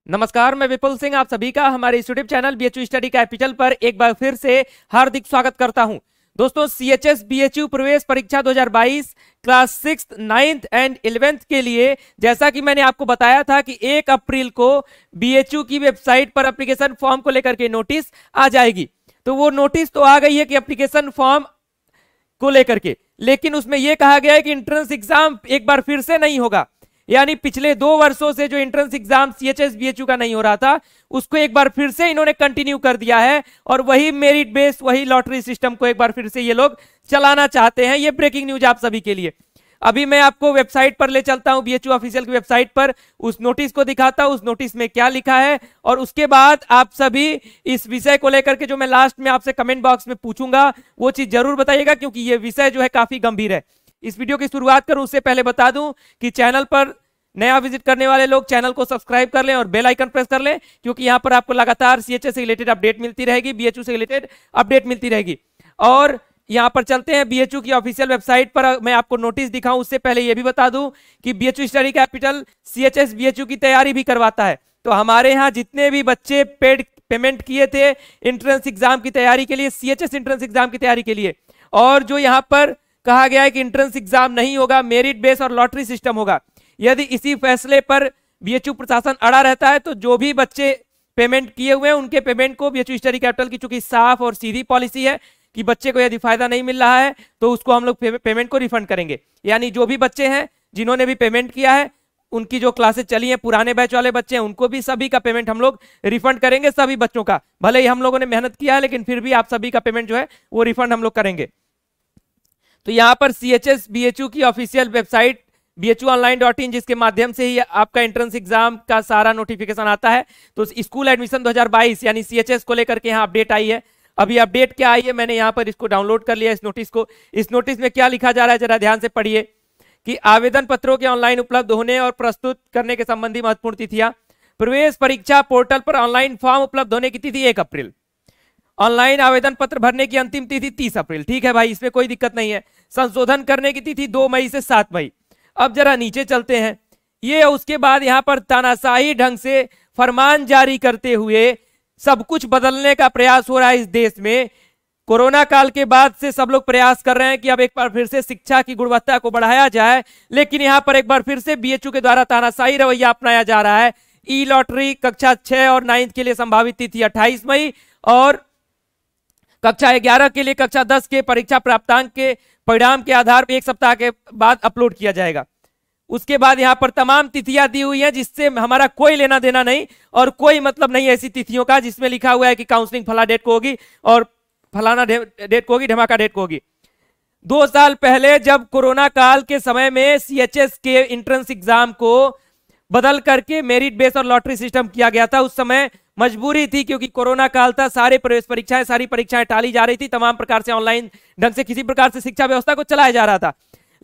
नमस्कार, मैं विपुल सिंह आप सभी का हमारे इस YouTube channel BHU study capital पर एक बार फिर से हार्दिक स्वागत करता हूं। दोस्तों, सीएचएस बीएचयू प्रवेश परीक्षा 2022 class 6th 9th and 11th के लिए जैसा कि मैंने आपको बताया था कि 1 अप्रैल को बीएचयू की वेबसाइट पर एप्लीकेशन फॉर्म को लेकर के नोटिस आ जाएगी। तो वो नोटिस तो आ गई है कि एप्लीकेशन फॉर्म को लेकर के, लेकिन उसमें यह कहा गया है कि एंट्रेंस एग्जाम एक बार फिर से नहीं होगा। यानी पिछले 2 वर्षों से जो एंट्रेंस एग्जाम सीएचएस बीएचयू का नहीं हो रहा था उसको एक बार फिर से इन्होंने कंटिन्यू कर दिया है और वही मेरिट बेस वही लॉटरी सिस्टम को एक बार फिर से ये लोग चलाना चाहते हैं। ये ब्रेकिंग न्यूज आप सभी के लिए। अभी मैं आपको वेबसाइट पर ले चलता हूं, बीएचयू ऑफिशियल की वेबसाइट पर उस नोटिस को दिखाता हूं, उस नोटिस में क्या लिखा है, और उसके बाद आप सभी इस विषय को लेकर के जो मैं लास्ट में आपसे कमेंट बॉक्स में पूछूंगा वो चीज जरूर बताइएगा, क्योंकि ये विषय जो है काफी गंभीर है। इस वीडियो की शुरुआत करूं उससे पहले बता दूं कि चैनल पर नया विजिट करने वाले लोग चैनल को सब्सक्राइब कर लें और बेल आइकन प्रेस कर लें, क्योंकि यहां पर आपको लगातार सीएचएस से रिलेटेड अपडेट मिलती रहेगी, बीएचयू से रिलेटेड अपडेट मिलती रहेगी। और यहां पर चलते हैं बीएचयू की ऑफिशियल वेबसाइट पर। मैं आपको नोटिस दिखाऊं उससे पहले यह भी बता दूं कि BHU study capital CHS BHU की तैयारी भी करवाता है। तो हमारे यहाँ जितने भी बच्चे पेमेंट किए थे एंट्रेंस एग्जाम की तैयारी के लिए, सीएचएस एंट्रेंस एग्जाम की तैयारी के लिए, और जो यहाँ पर कहा गया है कि एंट्रेंस एग्जाम नहीं होगा, मेरिट बेस और लॉटरी सिस्टम होगा, यदि इसी फैसले पर बीएचयू प्रशासन अड़ा रहता है तो जो भी बच्चे पेमेंट किए हुए हैं उनके पेमेंट को बीएचयू स्टडी कैपिटल की चूंकि साफ और सीधी पॉलिसी है कि बच्चे को यदि फायदा नहीं मिल रहा है तो उसको हम लोग पेमेंट को रिफंड करेंगे। यानी जो भी बच्चे हैं जिन्होंने भी पेमेंट किया है, उनकी जो क्लासेस चली हैं, पुराने बैच वाले बच्चे हैं, उनको भी सभी का पेमेंट हम लोग रिफंड करेंगे। सभी बच्चों का, भले ही हम लोगों ने मेहनत किया है लेकिन फिर भी आप सभी का पेमेंट जो है वो रिफंड हम लोग करेंगे। तो यहाँ पर सीएचएस बीएचयू की ऑफिशियल वेबसाइट bhuonline.in, जिसके माध्यम से ही आपका एंट्रेंस एग्जाम का सारा नोटिफिकेशन आता है। तो स्कूल एडमिशन 2022 यानी सीएचएस को लेकर के यहाँ अपडेट आई है। अभी अपडेट क्या आई है, मैंने यहाँ पर इसको डाउनलोड कर लिया, इस नोटिस को। इस नोटिस में क्या लिखा जा रहा है जरा ध्यान से पढ़िए कि आवेदन पत्रों के ऑनलाइन उपलब्ध होने और प्रस्तुत करने के संबंधी महत्वपूर्ण तिथियां। प्रवेश परीक्षा पोर्टल पर ऑनलाइन फॉर्म उपलब्ध होने की तिथि 1 अप्रैल। ऑनलाइन आवेदन पत्र भरने की अंतिम तिथि 30 अप्रैल। ठीक है भाई, इसमें कोई दिक्कत नहीं है। संशोधन करने की तिथि 2 मई से 7 मई। अब जरा नीचे चलते हैं, ये उसके बाद यहां पर तानाशाही ढंग से फरमान जारी करते हुए सब कुछ बदलने का प्रयास हो रहा है इस देश में। कोरोना काल के बाद से सब लोग प्रयास कर रहे हैं कि अब एक बार फिर से शिक्षा की गुणवत्ता को बढ़ाया जाए, लेकिन यहां पर एक बार फिर से बीएचयू के द्वारा तानाशाही रवैया अपनाया जा रहा है। ई लॉटरी कक्षा 6 और 9th के लिए संभावित तिथि 28 मई और कक्षा 11 के लिए कक्षा 10 के परीक्षा प्राप्तांक के परिणाम के आधार पर 1 सप्ताह के बाद अपलोड किया जाएगा। उसके बाद यहाँ पर तमाम तिथियां दी हुई हैं जिससे हमारा कोई लेना देना नहीं और कोई मतलब नहीं ऐसी तिथियों का जिसमें लिखा हुआ है कि काउंसलिंग फला डेट को होगी और फलाना डेट को होगी, धमाका डेट को होगी। 2 साल पहले जब कोरोना काल के समय में सीएचएस के एंट्रेंस एग्जाम को बदल करके मेरिट बेस और लॉटरी सिस्टम किया गया था, उस समय मजबूरी थी क्योंकि कोरोना काल था, सारे प्रवेश परीक्षाएं सारी परीक्षाएं टाली जा रही थी, तमाम प्रकार से ऑनलाइन ढंग से किसी प्रकार से शिक्षा व्यवस्था को चलाया जा रहा था।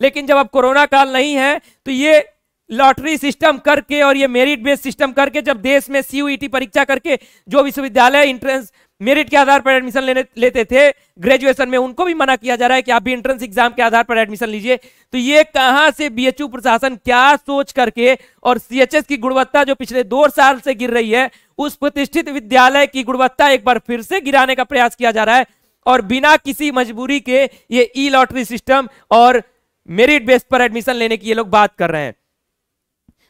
लेकिन जब अब कोरोना काल नहीं है तो ये लॉटरी सिस्टम करके और ये मेरिट बेस्ड सिस्टम करके जब देश में सीयूईटी परीक्षा करके जो विश्वविद्यालय एंट्रेंस मेरिट के आधार पर एडमिशन लेते थे ग्रेजुएशन में, उनको भी मना किया जा रहा है कि आप भी एंट्रेंस एग्जाम के आधार पर एडमिशन लीजिए। तो ये कहां से बीएचयू प्रशासन क्या सोच करके और सीएचएस की गुणवत्ता जो पिछले 2 साल से गिर रही है उस प्रतिष्ठित विद्यालय की गुणवत्ता एक बार फिर से गिराने का प्रयास किया जा रहा है, और बिना किसी मजबूरी के ये ई लॉटरी सिस्टम और मेरिट बेस पर एडमिशन लेने की ये लोग बात कर रहे हैं।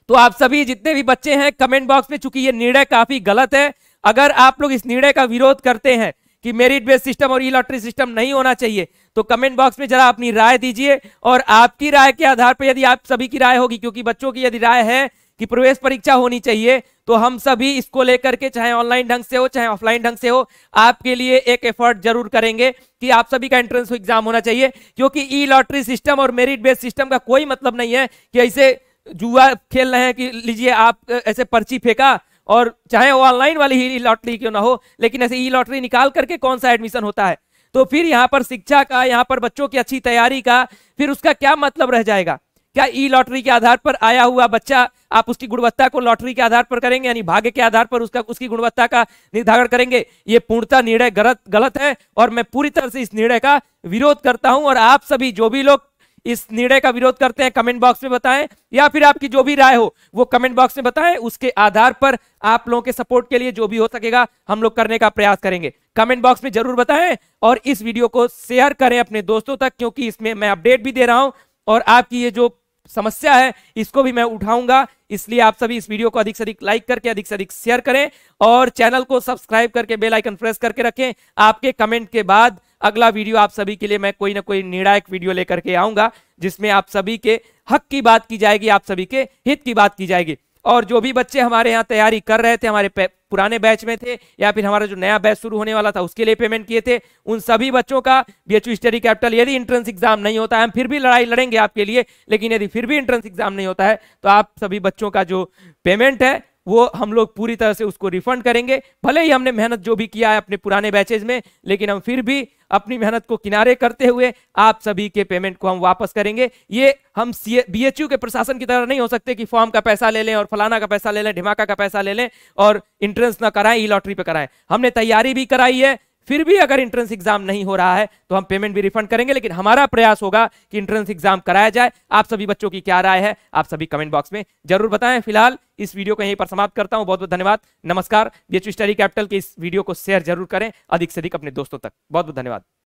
तो आप सभी जितने भी बच्चे हैं कमेंट बॉक्स में, चूंकि ये निर्णय काफी गलत है, अगर आप लोग इस निर्णय का विरोध करते हैं कि मेरिट बेस्ड सिस्टम और ई लॉटरी सिस्टम नहीं होना चाहिए तो कमेंट बॉक्स में जरा अपनी राय दीजिए। और आपकी राय के आधार पर, यदि आप सभी की राय होगी, क्योंकि बच्चों की यदि राय है कि प्रवेश परीक्षा होनी चाहिए, तो हम सभी इसको लेकर के चाहे ऑनलाइन ढंग से हो चाहे ऑफलाइन ढंग से हो आपके लिए एक एफर्ट जरूर करेंगे कि आप सभी का एंट्रेंस एग्जाम होना चाहिए। क्योंकि ई लॉटरी सिस्टम और मेरिट बेस्ड सिस्टम का कोई मतलब नहीं है कि ऐसे जुआ खेल रहे हैं कि लीजिए आप ऐसे पर्ची फेंका, और चाहे वो ऑनलाइन वाली ही लॉटरी क्यों ना हो, लेकिन ऐसे ई लॉटरी निकाल करके कौन सा एडमिशन होता है। तो फिर यहाँ पर शिक्षा का, यहाँ पर बच्चों की अच्छी तैयारी का फिर उसका क्या मतलब रह जाएगा। क्या ई लॉटरी के आधार पर आया हुआ बच्चा आप उसकी गुणवत्ता को लॉटरी के आधार पर करेंगे, यानी भाग्य के आधार पर उसकी गुणवत्ता का निर्धारण करेंगे? ये पूर्णतः निर्णय गलत है और मैं पूरी तरह से इस निर्णय का विरोध करता हूं। और आप सभी जो भी लोग इस निर्णय का विरोध करते हैं कमेंट बॉक्स में बताएं, या फिर आपकी जो भी राय हो वो कमेंट बॉक्स में बताएं। उसके आधार पर आप लोगों के सपोर्ट के लिए जो भी हो सकेगा हम लोग करने का प्रयास करेंगे। कमेंट बॉक्स में जरूर बताएं और इस वीडियो को शेयर करें अपने दोस्तों तक, क्योंकि इसमें मैं अपडेट भी दे रहा हूं और आपकी ये जो समस्या है इसको भी मैं उठाऊंगा। इसलिए आप सभी इस वीडियो को अधिक से अधिक लाइक करके अधिक से अधिक शेयर करें और चैनल को सब्सक्राइब करके बेल आइकन प्रेस करके रखें। आपके कमेंट के बाद अगला वीडियो आप सभी के लिए मैं कोई ना कोई निर्णायक वीडियो लेकर के आऊंगा, जिसमें आप सभी के हक की बात की जाएगी, आप सभी के हित की बात की जाएगी। और जो भी बच्चे हमारे यहाँ तैयारी कर रहे थे, हमारे पुराने बैच में थे या फिर हमारा जो नया बैच शुरू होने वाला था उसके लिए पेमेंट किए थे, उन सभी बच्चों का बीएचयू स्टडी कैपिटल, यदि एंट्रेंस एग्जाम नहीं होता है, हम फिर भी लड़ाई लड़ेंगे आपके लिए, लेकिन यदि फिर भी एंट्रेंस एग्जाम नहीं होता है तो आप सभी बच्चों का जो पेमेंट है वो हम लोग पूरी तरह से उसको रिफंड करेंगे। भले ही हमने मेहनत जो भी किया है अपने पुराने बैचेज में, लेकिन हम फिर भी अपनी मेहनत को किनारे करते हुए आप सभी के पेमेंट को हम वापस करेंगे। ये हम बीएचयू के प्रशासन की तरह नहीं हो सकते कि फॉर्म का पैसा ले लें और फलाना का पैसा ले लें, ढिमाका का पैसा ले लें और एंट्रेंस ना कराएं, ई लॉटरी पे कराएं। हमने तैयारी भी कराई है, फिर भी अगर एंट्रेंस एग्जाम नहीं हो रहा है तो हम पेमेंट भी रिफंड करेंगे, लेकिन हमारा प्रयास होगा कि एंट्रेंस एग्जाम कराया जाए। आप सभी बच्चों की क्या राय है आप सभी कमेंट बॉक्स में जरूर बताएं। फिलहाल इस वीडियो को यहीं पर समाप्त करता हूं। बहुत बहुत धन्यवाद, नमस्कार। बीएचयू स्टडी कैपिटल के इस वीडियो को शेयर जरूर करें अधिक से अधिक अपने दोस्तों तक। बहुत बहुत धन्यवाद।